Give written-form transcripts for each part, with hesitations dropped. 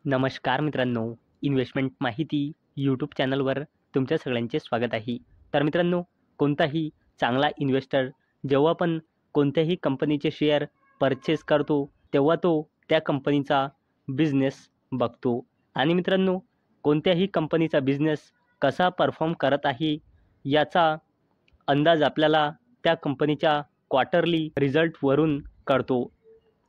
नमस्कार मित्रांनो, इन्व्हेस्टमेंट माहिती यूट्यूब चॅनलवर तुमच्या सगळ्यांचे स्वागत आहे. तर मित्रांनो, कोणताही चांगला इन्व्हेस्टर जेव्हा पण कोणत्याही कंपनीचे शेअर परचेस करतो, तेव्हा तो त्या कंपनीचा बिझनेस बघतो आणि मित्रांनो, कोणत्याही कंपनीचा बिझनेस कसा परफॉर्म करत आहे, याचा अंदाज आपल्याला त्या कंपनीच्या क्वार्टरली रिझल्टवरून कळतो.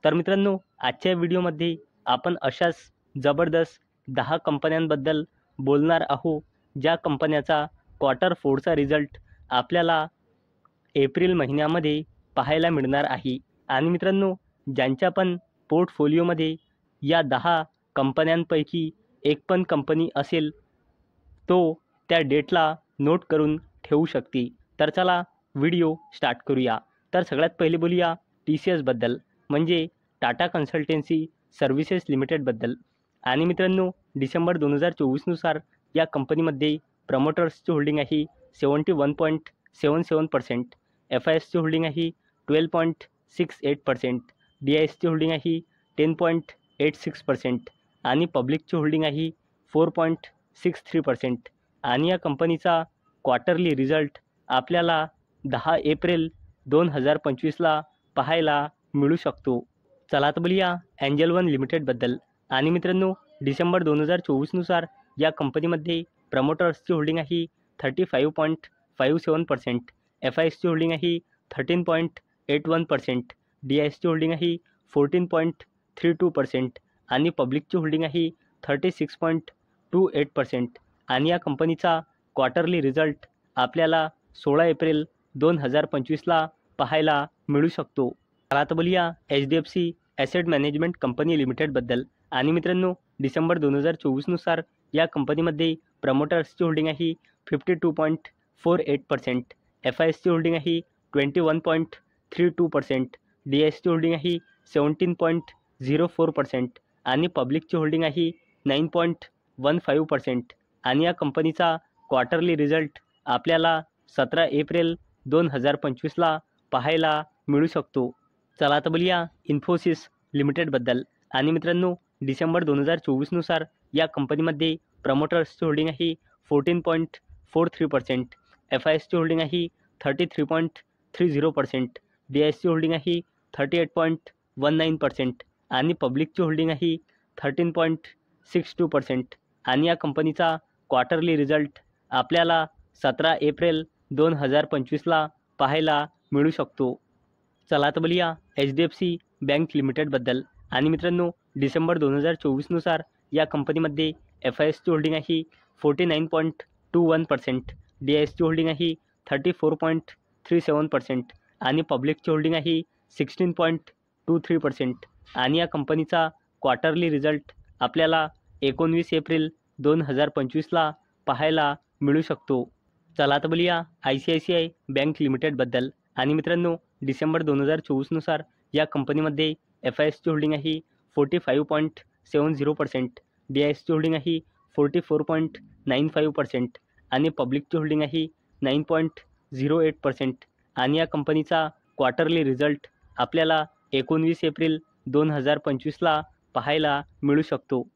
तर मित्रांनो, आजच्या व्हिडिओमध्ये आपण अशाच जबरदस्त 10 कंपन्यांबद्दल बोलणार आहोत, ज्या कंपन्याचा क्वार्टर 4चा रिझल्ट आपल्याला एप्रिल महिन्यामध्ये पाहायला मिळणार आहे. आणि मित्रांनो, ज्यांच्या पण पोर्टफोलिओमध्ये या 10 कंपन्यांपैकी एक पण कंपनी असेल, तो त्या डेटला नोट करून ठेवू शकते. तर चला व्हिडिओ स्टार्ट करूया. तर सगळ्यात पहिले बोलूया TCSबद्दल, म्हणजे टाटा कन्सल्टन्सी सर्व्हिसेस लिमिटेडबद्दल. आणि मित्रांनो, डिसेंबर 2024नुसार या कंपनीमध्ये प्रमोटर्सची होल्डिंग आहे 71.77%, FISची होल्डिंग आहे 12.68%, DISची होल्डिंग आहे 10.86% आणि पब्लिकची होल्डिंग आहे 4.63%. आणि या कंपनीचा क्वार्टरली रिझल्ट आपल्याला 10 एप्रिल 2025ला पाहायला मिळू शकतो. चला तर बोलूया एंजल वन लिमिटेडबद्दल. आणि मित्रांनो, डिसेंबर 2024नुसार या कंपनीमध्ये प्रमोटर्सची होल्डिंग आहे 35.57%, FISची होल्डिंग आहे 13.81%, DISची होल्डिंग आहे 14.32% आणि पब्लिकची होल्डिंग आहे 36.28%. आणि या कंपनीचा क्वार्टरली रिझल्ट आपल्याला 16 एप्रिल 2025ला पाहायला मिळू शकतो. चला आता बोलूया HDFC ॲसेट मॅनेजमेंट कंपनी लिमिटेडबद्दल. आणि मित्रांनो, डिसेंबर 2024नुसार या कंपनीमध्ये प्रमोटर्सची होल्डिंग आहे 52.48%, FISची होल्डिंग आहे 21.32%, DISची होल्डिंग आहे 17.04% आणि पब्लिकची होल्डिंग आहे 9.15%. आणि या कंपनीचा क्वार्टरली रिझल्ट आपल्याला 17 एप्रिल 2025ला पाहायला मिळू शकतो. चला आता बोलूया इन्फोसिस लिमिटेडबद्दल. आणि मित्रांनो, डिसेंबर 2024नुसार या कंपनीमध्ये प्रमोटर्सची होल्डिंग आहे 14.43%, FISची होल्डिंग आहे 33.30%, DISची होल्डिंग आहे 38.19% आणि पब्लिकची होल्डिंग आहे 13.62%. आणि या कंपनीचा क्वार्टरली रिझल्ट आपल्याला 17 एप्रिल 2025ला पाहायला मिळू शकतो. चला तर बोलूया HDFC बँक लिमिटेडबद्दल. आणि मित्रांनो, डिसेंबर 2024नुसार या कंपनीमध्ये FISची होल्डिंग आहे 49.21%, DISची होल्डिंग आहे 34.37% आणि पब्लिकची होल्डिंग आहे 16.23%. आणि या कंपनीचा क्वार्टरली रिझल्ट आपल्याला 19 एप्रिल 2025ला पाहायला मिळू शकतो. चला आता बोलूया ICICI बँक लिमिटेडबद्दल. आणि मित्रांनो, डिसेंबर 2024नुसार या कंपनीमध्ये FISची होल्डिंग आहे 45.70%, DISची होल्डिंग आहे 44.95% आणि पब्लिकची होल्डिंग आहे 9.08%. आणि या कंपनीचा क्वार्टरली रिझल्ट आपल्याला 19 एप्रिल 2025ला पाहायला मिळू शकतो.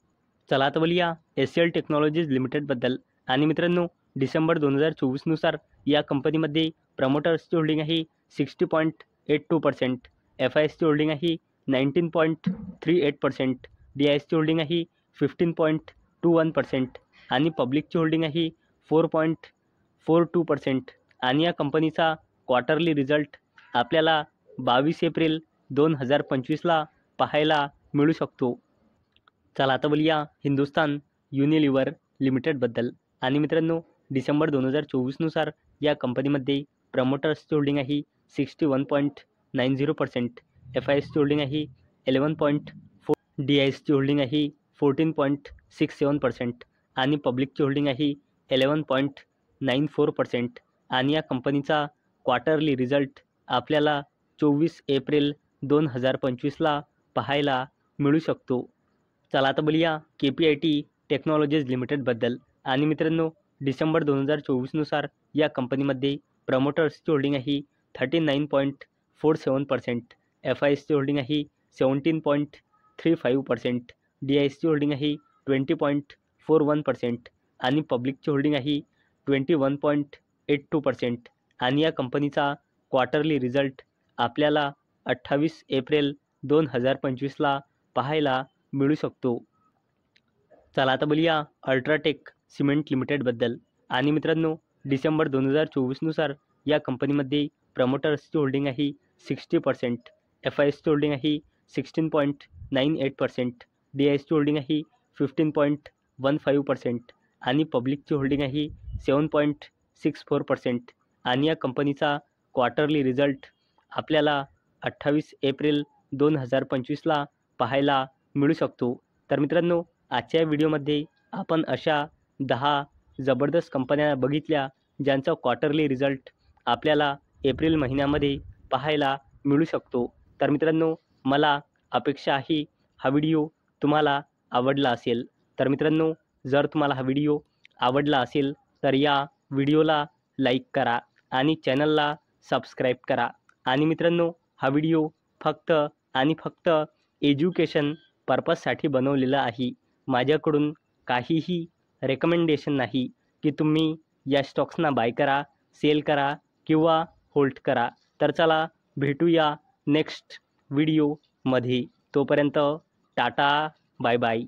चला आता बोलूया HCL टेक्नॉलॉजीज लिमिटेडबद्दल. आणि मित्रांनो, डिसेंबर 2024नुसार या कंपनीमध्ये प्रमोटर्सची होल्डिंग आहे 60.82%, FISची होल्डिंग आहे 19.38%, DISची होल्डिंग आहे 15.21% आणि पब्लिकची होल्डिंग आहे 4.42%. आणि या कंपनीचा क्वार्टरली रिझल्ट आपल्याला 22 एप्रिल 2025ला पाहायला मिळू शकतो. चला आता बोलूया हिंदुस्तान युनिलिव्हर लिमिटेडबद्दल. आणि मित्रांनो, डिसेंबर 2024नुसार या कंपनीमध्ये प्रमोटर्सची होल्डिंग आहे 61.90%, FISची होल्डिंग आहे 11.4%, DISची होल्डिंग आहे 14.67% आणि पब्लिकची होल्डिंग आहे 11.94%. आणि या कंपनीचा क्वार्टरली रिझल्ट आपल्याला 24 एप्रिल 2025ला पाहायला मिळू शकतो. चला आता बोलूया KPIT टेक्नॉलॉजीज लिमिटेडबद्दल. आणि मित्रांनो, डिसेंबर 2024नुसार या कंपनीमध्ये प्रमोटर्सची होल्डिंग आहे 39.47%, FISची होल्डिंग आहे 17.35%, DISची होल्डिंग आहे 20.41% आणि पब्लिकची होल्डिंग आहे 21.82% आणि या कंपनीचा क्वार्टरली रिझल्ट आपल्याला 28 एप्रिल 2025ला पाहायला मिळू शकतो. चला आता बोलूया अल्ट्राटेक सिमेंट लिमिटेडबद्दल. आणि मित्रांनो, डिसेंबर 2024नुसार या कंपनीमध्ये प्रमोटर्सची होल्डिंग आहे 60%, FISची होल्डिंग आहे 16.98%, DISची होल्डिंग आहे 15.15% आणि पब्लिकची होल्डिंग आहे 7.64% आणि या कंपनीचा क्वार्टरली रिझल्ट आपल्याला 28 एप्रिल 2025ला पाहायला मिळू शकतो. तर मित्रांनो, आजच्या व्हिडिओमध्ये आपण अशा 10 जबरदस्त कंपन्या बघितल्या ज्यांचा क्वार्टरली रिझल्ट आपल्याला एप्रिल महिन्यामध्ये पाहायला मिळू शकतो. तर मित्रांनो, मला अपेक्षा आहे हा व्हिडिओ तुम्हाला आवडला असेल. तर मित्रांनो, जर तुम्हाला हा व्हिडिओ आवडला असेल तर या व्हिडिओला लाईक करा आणि चॅनलला सबस्क्राईब करा. आणि मित्रांनो, हा व्हिडिओ फक्त आणि फक्त एज्युकेशन पर्पजसाठी बनवलेला आहे. माझ्याकडून काहीही रेकमेंडेशन नाही की तुम्ही या स्टॉक्सना बाय करा, सेल करा किंवा होल्ड करा. तर चला भेटूया नेक्स्ट व्हिडिओमध्ये. तोपर्यंत टाटा, बाय बाय.